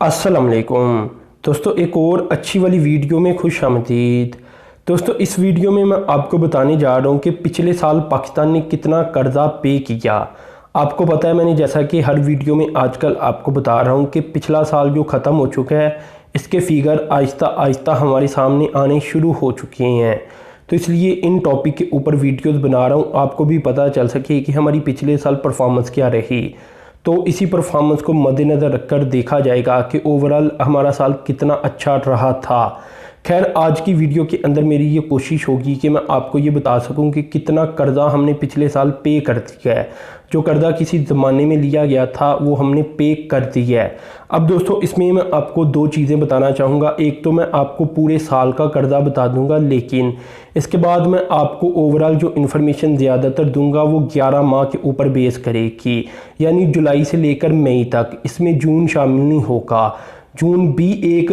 अस्सलाम वालेकुम दोस्तों, एक और अच्छी वाली वीडियो में खुश आमदीद। दोस्तों, इस वीडियो में मैं आपको बताने जा रहा हूँ कि पिछले साल पाकिस्तान ने कितना कर्ज़ा पे किया। आपको पता है, मैंने जैसा कि हर वीडियो में आजकल आपको बता रहा हूँ कि पिछला साल जो ख़त्म हो चुका है, इसके फिगर आहिस्ता आहिस्ता हमारे सामने आने शुरू हो चुके हैं। तो इसलिए इन टॉपिक के ऊपर वीडियोज़ बना रहा हूँ, आपको भी पता चल सके कि हमारी पिछले साल परफॉर्मेंस क्या रही। तो इसी परफॉर्मेंस को मद्देनज़र रखकर देखा जाएगा कि ओवरऑल हमारा साल कितना अच्छा रहा था। खैर, आज की वीडियो के अंदर मेरी ये कोशिश होगी कि मैं आपको ये बता सकूं कि कितना कर्ज़ा हमने पिछले साल पे कर दिया है। जो कर्ज़ा किसी ज़माने में लिया गया था वो हमने पे कर दिया है। अब दोस्तों, इसमें मैं आपको दो चीज़ें बताना चाहूँगा। एक तो मैं आपको पूरे साल का कर्ज़ा बता दूँगा, लेकिन इसके बाद मैं आपको ओवरऑल जो इन्फॉर्मेशन ज़्यादातर दूंगा वो 11 माह के ऊपर बेस करेगी, यानी जुलाई से लेकर मई तक। इसमें जून शामिल नहीं होगा, जून भी एक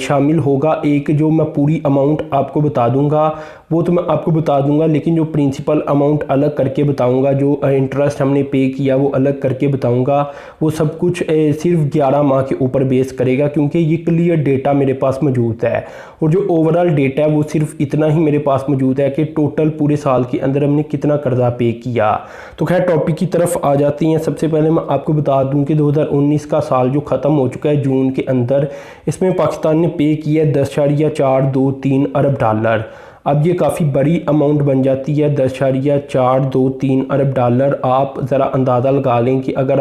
शामिल होगा। एक जो मैं पूरी अमाउंट आपको बता दूंगा वो तो मैं आपको बता दूंगा, लेकिन जो प्रिंसिपल अमाउंट अलग करके बताऊंगा, जो इंटरेस्ट हमने पे किया वो अलग करके बताऊंगा। वो सब कुछ सिर्फ 11 माह के ऊपर बेस करेगा, क्योंकि ये क्लियर डेटा मेरे पास मौजूद है। और जो ओवरऑल डेटा है वो सिर्फ इतना ही मेरे पास मौजूद है कि टोटल पूरे साल के अंदर हमने कितना कर्जा पे किया। तो खैर, टॉपिक की तरफ आ जाती हैं। सबसे पहले मैं आपको बता दूं कि 2019 का साल जो ख़त्म हो चुका है जून के अंदर, इसमें पाकिस्तान ने पे किया 10.423 अरब डॉलर। अब ये काफ़ी बड़ी अमाउंट बन जाती है, 10.423 अरब डॉलर। आप ज़रा अंदाज़ा लगा लें कि अगर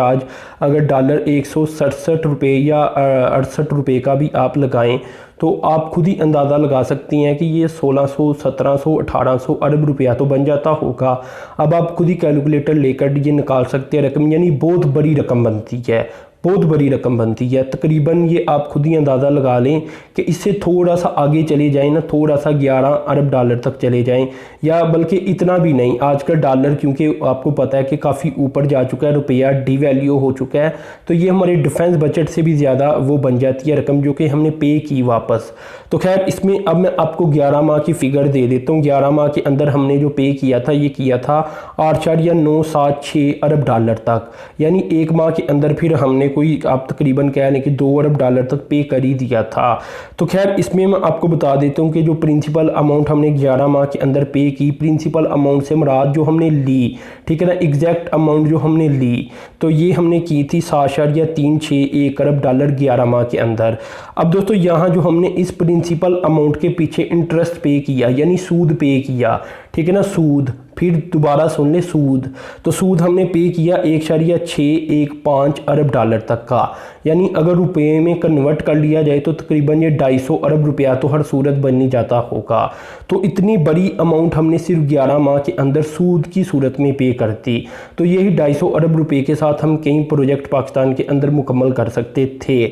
डॉलर 167 रुपये या 68 रुपये का भी आप लगाएं तो आप खुद ही अंदाज़ा लगा सकती हैं कि ये 1600, 1700, 1800 अरब रुपया तो बन जाता होगा। अब आप खुद ही कैलकुलेटर लेकर ये निकाल सकते हैं रकम, यानी बहुत बड़ी रकम बनती है, बहुत बड़ी रकम बनती है। तकरीबन ये आप खुद ही अंदाज़ा लगा लें कि इससे थोड़ा सा आगे चले जाएं ना, थोड़ा सा 11 अरब डॉलर तक चले जाएं, या बल्कि इतना भी नहीं। आजकल डॉलर क्योंकि आपको पता है कि काफ़ी ऊपर जा चुका है, रुपया डिवैल्यू हो चुका है, तो ये हमारे डिफेंस बजट से भी ज़्यादा वो बन जाती है रकम जो कि हमने पे की वापस। तो खैर, इसमें अब मैं आपको 11 माह की फ़िगर दे देता हूँ। 11 माह के अंदर हमने जो पे किया था ये किया था 8.976 अरब डॉलर तक, यानी एक माह के अंदर फिर हमने कोई आप तकरीबन कह लें कि 2 अरब डॉलर तक पे कर ही दिया था। तो खैर, इसमें मैं आपको बता देता हूँ कि जो प्रिंसिपल अमाउंट हमने 11 माह के अंदर पे की, प्रिंसिपल अमाउंट से मुराद जो हमने ली, ठीक है ना, एग्जैक्ट अमाउंट जो हमने ली, तो ये हमने की थी 7.361 अरब डॉलर 11 माह के अंदर। अब दोस्तों, यहाँ जो हमने इस प्रिंसिपल अमाउंट के पीछे इंटरेस्ट पे किया, यानी सूद पे किया, ठीक है ना, सूद, फिर दोबारा सुन ले, सूद। तो सूद हमने पे किया 1.615 अरब डॉलर तक का, यानी अगर रुपए में कन्वर्ट कर लिया जाए तो तकरीबन ये 250 अरब रुपया तो हर सूरत बन नहीं जाता होगा। तो इतनी बड़ी अमाउंट हमने सिर्फ 11 माह के अंदर सूद की सूरत में पे कर दी। तो यही 250 अरब रुपये के साथ हम कई प्रोजेक्ट पाकिस्तान के अंदर मुकम्मल कर सकते थे।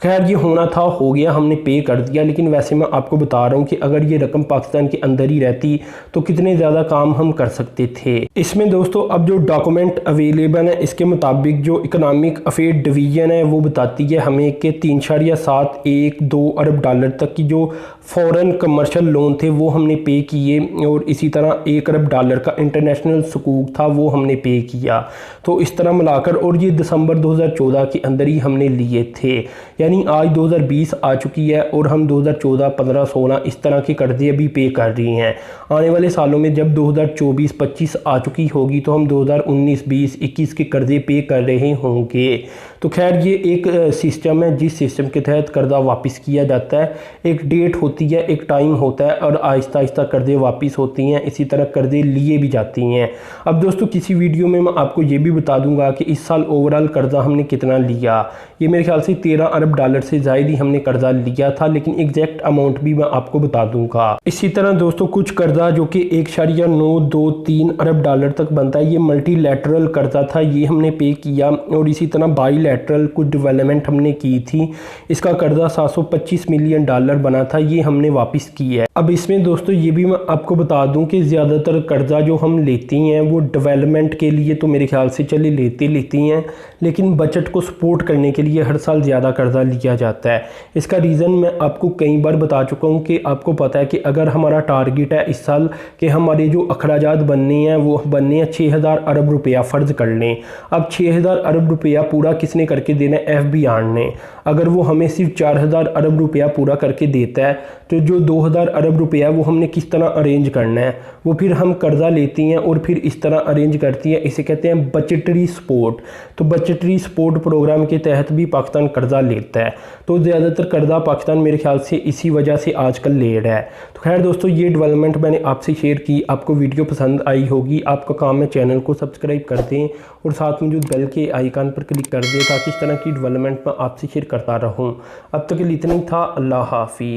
खैर, ये होना था, हो गया, हमने पे कर दिया। लेकिन वैसे मैं आपको बता रहा हूँ कि अगर ये रकम पाकिस्तान के अंदर ही रहती तो कितने ज़्यादा काम हम कर सकते थे। इसमें दोस्तों, अब जो डॉक्यूमेंट अवेलेबल है इसके मुताबिक जो इकोनॉमिक अफेयर डिवीज़न है वो बताती है हमें कि 3.712 अरब डॉलर तक की जो फ़ॉरेन कमर्शियल लोन थे वो हमने पे किए, और इसी तरह 1 अरब डॉलर का इंटरनेशनल सुकूक था वो हमने पे किया। तो इस तरह मिलाकर, और ये दिसंबर 2014 के अंदर ही हमने लिए थे, यानी आज 2020 आ चुकी है और हम 2014, 15, 16 इस तरह के कर्जे अभी पे कर रही हैं। आने वाले सालों में जब 2024-25 आ चुकी होगी तो हम 2019, 20, 21 के कर्जे पे कर रहे होंगे। तो खैर, ये एक सिस्टम है जिस सिस्टम के तहत कर्जा वापस किया जाता है। एक डेट होती है, एक टाइम होता है, और आहिस्ता आहिस्ता कर्जे वापस होती हैं। इसी तरह कर्जे लिए भी जाती हैं। अब दोस्तों, किसी वीडियो में मैं आपको ये भी बता दूंगा कि इस साल ओवरऑल कर्जा हमने कितना लिया। ये मेरे ख्याल से 13 अरब डॉलर से ज़ायद ही हमने कर्जा लिया था, लेकिन एग्जैक्ट अमाउंट भी मैं आपको बता दूंगा। इसी तरह दोस्तों, कुछ कर्जा जो कि 1.923 अरब डॉलर तक बनता है, ये मल्टीलैटरल कर्जा था, ये हमने पे किया। और इसी तरह बाईलैटरल कुछ डेवलपमेंट हमने की थी, इसका कर्जा 725 मिलियन डॉलर बना था, ये हमने वापस किया है। अब इसमें दोस्तों ये भी मैं आपको बता दूं कि ज़्यादातर कर्जा जो हम लेती हैं वो डेवलपमेंट के लिए तो मेरे ख्याल से चले लेती हैं, लेकिन बजट को सपोर्ट करने के लिए हर साल ज़्यादा कर्जा लिया जाता है। इसका रीज़न मैं आपको कई बार बता चुका हूँ कि आपको पता है कि अगर हमारा टारगेट है इस साल कि हमारे जो अखराजात बनने हैं वो बनने हैं 6000 अरब रुपया, फ़र्ज़ कर लें। अब 6000 अरब रुपया पूरा किसने करके देना है? FBI ने। अगर वो हमें सिर्फ 4000 अरब रुपया पूरा करके देता है तो जो 2000 अरब रुपया वो हमने किस तरह अरेंज करना है। वो फिर हम कर्ज़ा लेती हैं और फिर इस तरह अरेंज करती हैं, इसे कहते हैं बजटरी सपोर्ट। तो बजटरी सपोर्ट प्रोग्राम के तहत भी पाकिस्तान कर्ज़ा लेता है। तो ज़्यादातर कर्ज़ा पाकिस्तान मेरे ख्याल से इसी वजह से आजकल ले रहा है। तो खैर दोस्तों, ये डेवलपमेंट मैंने आपसे शेयर की। आपको वीडियो पसंद आई होगी। आपका काम है चैनल को सब्सक्राइब कर दें और साथ में जो बेल के आइकन पर क्लिक कर दें ताकि इस तरह की डेवलपमेंट मैं आपसे शेयर करता रहूँ। अब तक के लिए इतना ही था। अल्लाह हाफिज़।